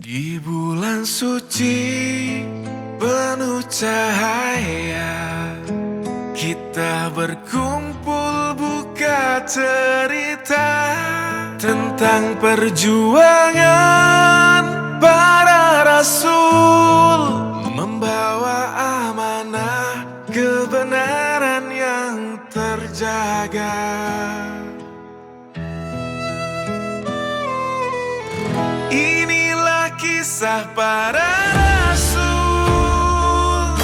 Di bulan suci penuh cahaya, kita berkumpul buka cerita tentang perjuangan para rasul, membawa amanah kebenaran yang terjaga. Inilah kisah para rasul,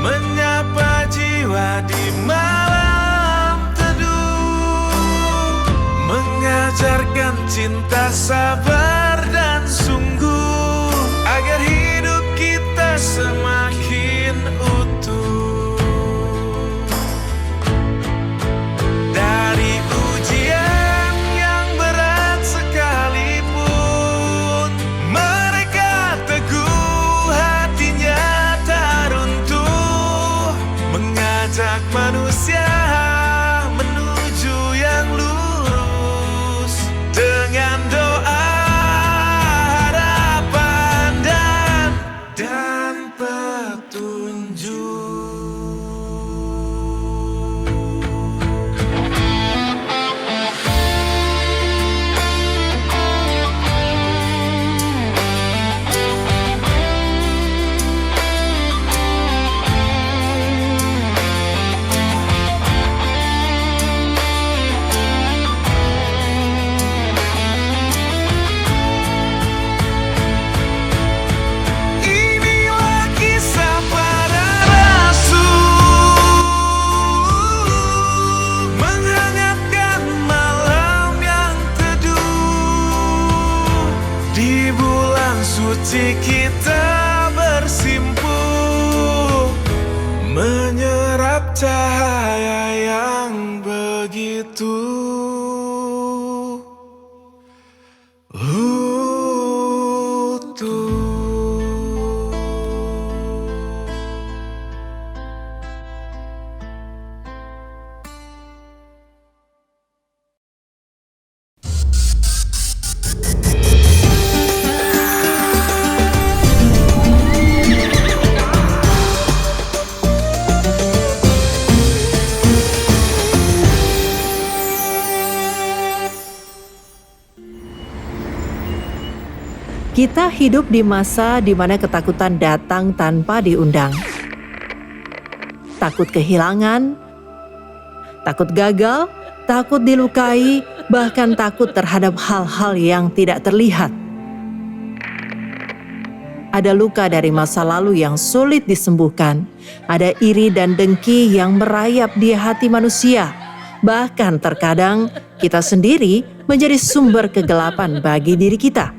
menyapa jiwa di malam teduh, mengajarkan cinta, sabar dan sungguh, agar hidup kita semakin utuh. Dari ujian yang berat sekalipun, mereka teguh hatinya tak runtuh, mengajak manusia menuju yang lurus dengan doa, harapan dan petunjuk. Inilah kisah para rasul, menghangatkan malam yang teduh. Di bulan suci kita bersimpuh, menyerap cahaya yang begitu utuh. Kita hidup di masa di mana ketakutan datang tanpa diundang. Takut kehilangan, takut gagal, takut dilukai, bahkan takut terhadap hal-hal yang tidak terlihat. Ada luka dari masa lalu yang sulit disembuhkan. Ada iri dan dengki yang merayap di hati manusia. Bahkan terkadang kita sendiri menjadi sumber kegelapan bagi diri kita.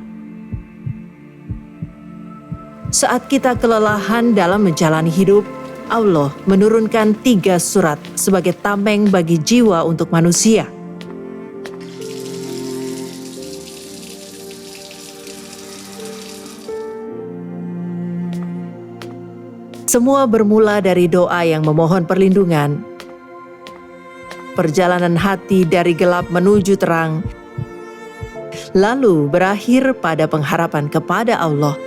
Saat kita kelelahan dalam menjalani hidup, Allah menurunkan 3 surat sebagai tameng bagi jiwa untuk manusia. Semua bermula dari doa yang memohon perlindungan. Perjalanan hati dari gelap menuju terang, lalu berakhir pada pengharapan kepada Allah.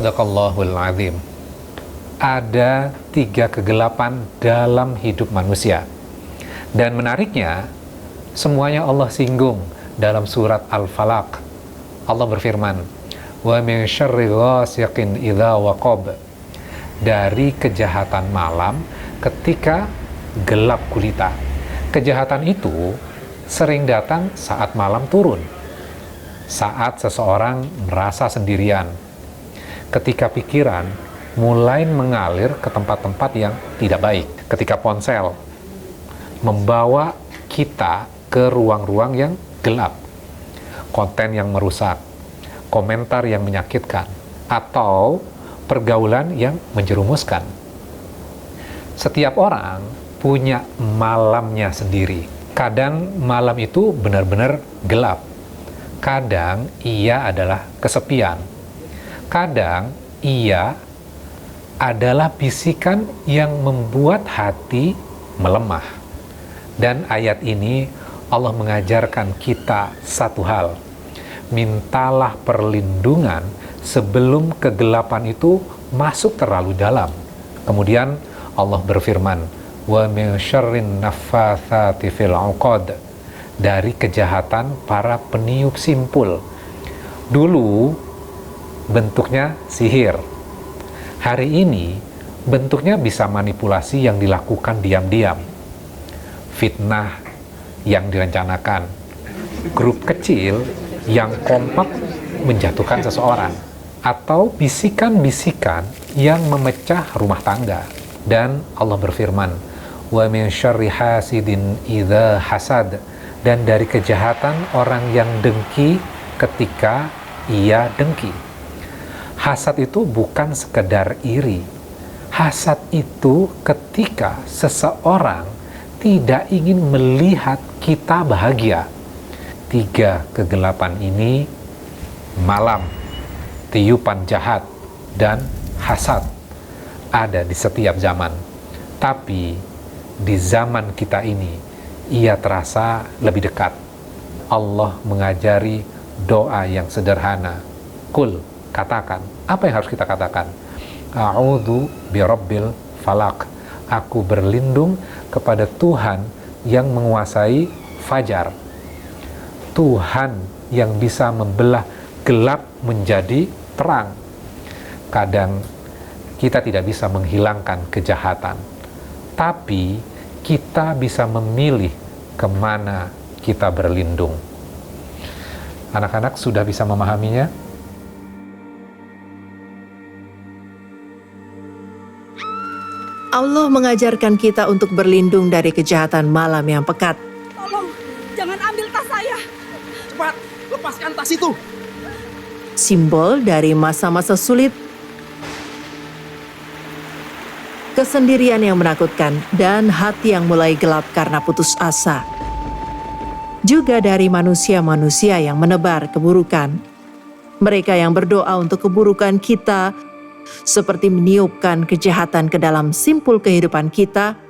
Sadaqallahul azim. Ada 3 kegelapan dalam hidup manusia. Dan menariknya, semuanya Allah singgung dalam surat Al-Falaq. Allah berfirman, "Wa min syarri ghasiqin idza waqab." Dari kejahatan malam ketika gelap gulita. Kejahatan itu sering datang saat malam turun. Saat seseorang merasa sendirian. Ketika pikiran mulai mengalir ke tempat-tempat yang tidak baik. Ketika ponsel membawa kita ke ruang-ruang yang gelap. Konten yang merusak, komentar yang menyakitkan, atau pergaulan yang menjerumuskan. Setiap orang punya malamnya sendiri. Kadang malam itu benar-benar gelap. Kadang ia adalah kesepian. Kadang ia adalah bisikan yang membuat hati melemah. Dan ayat ini Allah mengajarkan kita satu hal. Mintalah perlindungan sebelum kegelapan itu masuk terlalu dalam. Kemudian Allah berfirman, wa min syarrin naffatsati fil 'uqad, dari kejahatan para peniup simpul. Dulu bentuknya sihir. Hari ini bentuknya bisa manipulasi yang dilakukan diam-diam. Fitnah yang direncanakan. Grup kecil yang kompak menjatuhkan seseorang, atau bisikan-bisikan yang memecah rumah tangga. Dan Allah berfirman, wa min syarri hasidin idza hasad, dan dari kejahatan orang yang dengki ketika ia dengki. Hasad itu bukan sekedar iri. Hasad itu ketika seseorang tidak ingin melihat kita bahagia. 3 kegelapan ini, malam, tiupan jahat, dan hasad, ada di setiap zaman. Tapi di zaman kita ini, ia terasa lebih dekat. Allah mengajari doa yang sederhana. Kul, katakan. Apa yang harus kita katakan? A'udzu birabbil falak. Aku berlindung kepada Tuhan yang menguasai fajar. Tuhan yang bisa membelah gelap menjadi terang. Kadang kita tidak bisa menghilangkan kejahatan, tapi kita bisa memilih kemana kita berlindung. Anak-anak sudah bisa memahaminya? Allah mengajarkan kita untuk berlindung dari kejahatan malam yang pekat. Tolong, jangan ambil tas saya. Cepat, lepaskan tas itu. Simbol dari masa-masa sulit, kesendirian yang menakutkan, dan hati yang mulai gelap karena putus asa. Juga dari manusia-manusia yang menebar keburukan. Mereka yang berdoa untuk keburukan kita, seperti meniupkan kejahatan ke dalam simpul kehidupan kita,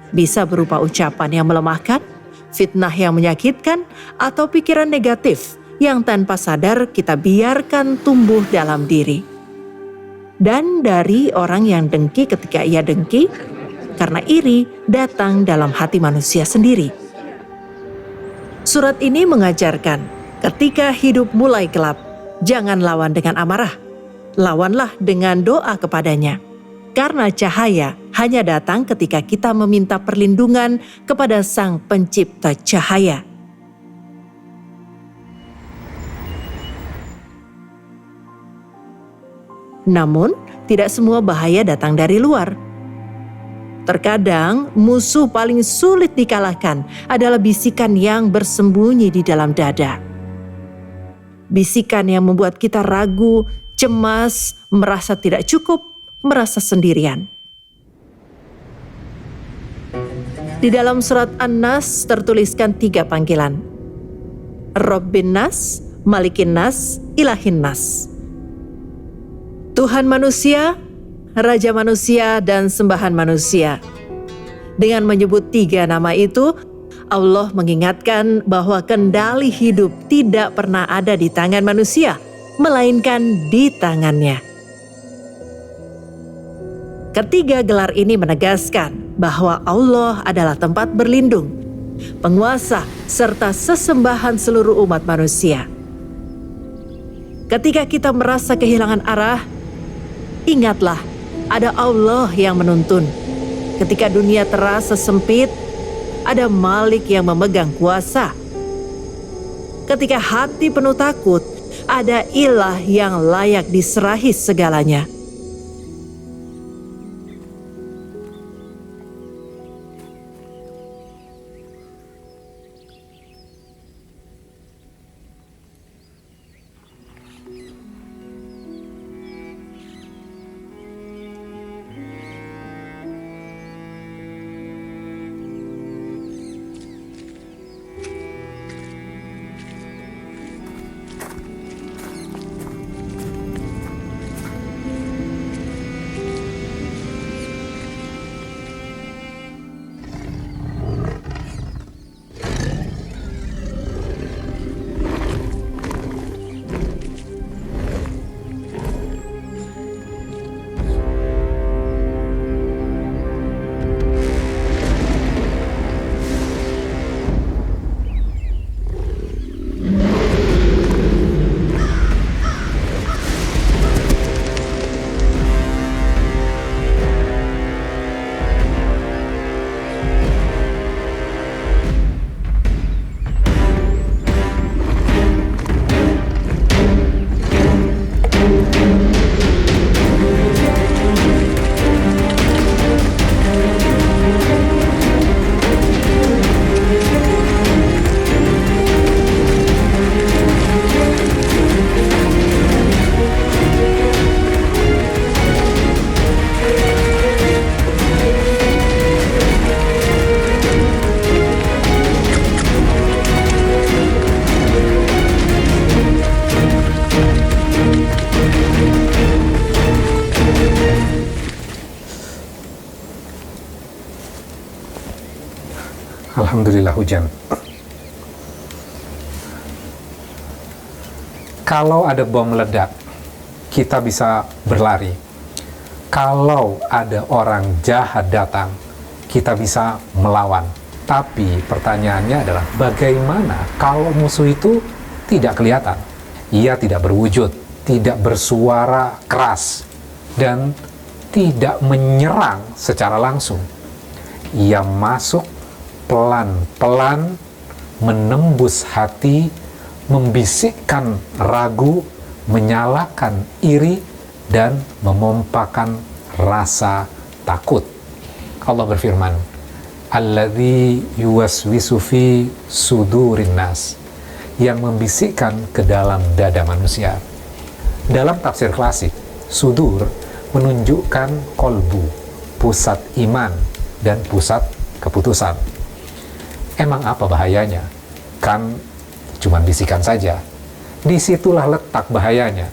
bisa berupa ucapan yang melemahkan, fitnah yang menyakitkan, atau pikiran negatif yang tanpa sadar kita biarkan tumbuh dalam diri. Dan dari orang yang dengki ketika ia dengki, karena iri datang dalam hati manusia sendiri. Surat ini mengajarkan, ketika hidup mulai gelap, jangan lawan dengan amarah. Lawanlah dengan doa kepadanya. Karena cahaya hanya datang ketika kita meminta perlindungan kepada Sang Pencipta cahaya. Namun, tidak semua bahaya datang dari luar. Terkadang, musuh paling sulit dikalahkan adalah bisikan yang bersembunyi di dalam dada. Bisikan yang membuat kita ragu, cemas, merasa tidak cukup, merasa sendirian. Di dalam surat An-Nas tertuliskan 3 panggilan. Rabbin Nas, Malikin Nas, Ilahin Nas. Tuhan manusia, Raja manusia, dan sembahan manusia. Dengan menyebut 3 nama itu, Allah mengingatkan bahwa kendali hidup tidak pernah ada di tangan manusia, melainkan di tangannya. Ketiga gelar ini menegaskan bahwa Allah adalah tempat berlindung, penguasa, serta sesembahan seluruh umat manusia. Ketika kita merasa kehilangan arah, ingatlah ada Allah yang menuntun. Ketika dunia terasa sempit, ada Malik yang memegang kuasa. Ketika hati penuh takut, ada ilah yang layak diserahi segalanya. Alhamdulillah hujan. Kalau ada bom meledak, kita bisa berlari. Kalau ada orang jahat datang, kita bisa melawan. Tapi pertanyaannya adalah bagaimana kalau musuh itu tidak kelihatan? Ia tidak berwujud, tidak bersuara keras, dan tidak menyerang secara langsung. Ia masuk pelan-pelan, menembus hati, membisikkan ragu, menyalakan iri, dan memompakan rasa takut. Allah berfirman, alladzi yuwaswisu fi sudurin nas, yang membisikkan ke dalam dada manusia. Dalam tafsir klasik, sudur menunjukkan kolbu, pusat iman dan pusat keputusan. Emang apa bahayanya? Kan cuma bisikan saja. Disitulah letak bahayanya.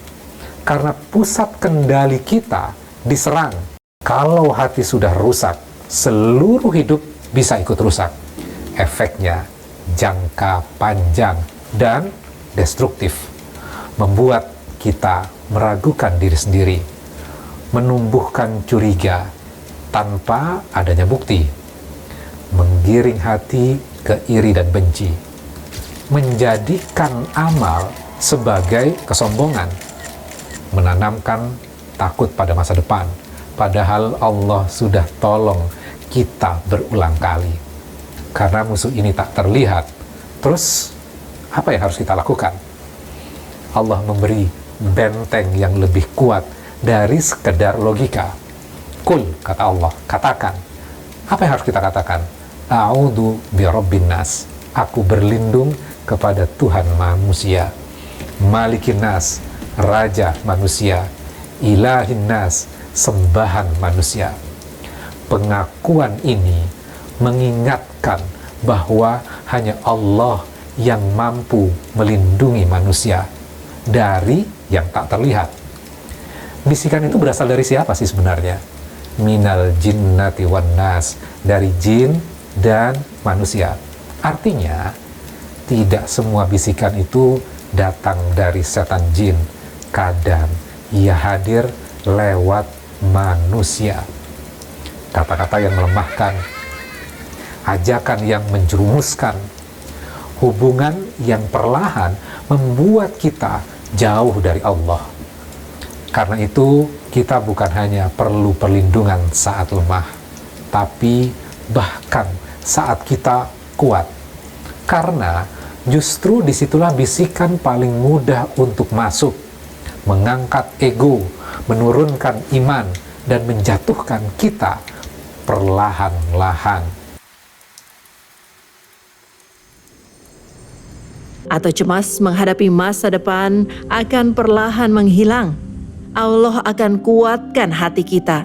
Karena pusat kendali kita diserang. Kalau hati sudah rusak, seluruh hidup bisa ikut rusak. Efeknya jangka panjang dan destruktif, membuat kita meragukan diri sendiri, menumbuhkan curiga tanpa adanya bukti, menggiring hati ke iri dan benci, menjadikan amal sebagai kesombongan, menanamkan takut pada masa depan, padahal Allah sudah tolong kita berulang kali. Karena musuh ini tak terlihat, terus apa yang harus kita lakukan? Allah memberi benteng yang lebih kuat dari sekedar logika. Kul, kata Allah, katakan. Apa yang harus kita katakan? A'udzu birabbin nas. Aku berlindung kepada Tuhan manusia. Malikin nas, raja manusia. Ilahin nas, sembahan manusia. Pengakuan ini mengingatkan bahwa hanya Allah yang mampu melindungi manusia dari yang tak terlihat. Bisikan itu berasal dari siapa sih sebenarnya? Minal jinnati wan nas, dari jin dan manusia. Artinya, tidak semua bisikan itu datang dari setan jin. Kadang ia hadir lewat manusia. Kata-kata yang melemahkan, ajakan yang menjerumuskan, hubungan yang perlahan membuat kita jauh dari Allah. Karena itu, kita bukan hanya perlu perlindungan saat lemah, tapi bahkan saat kita kuat. Karena justru disitulah bisikan paling mudah untuk masuk, mengangkat ego, menurunkan iman, dan menjatuhkan kita perlahan-lahan. Atau cemas menghadapi masa depan akan perlahan menghilang. Allah akan kuatkan hati kita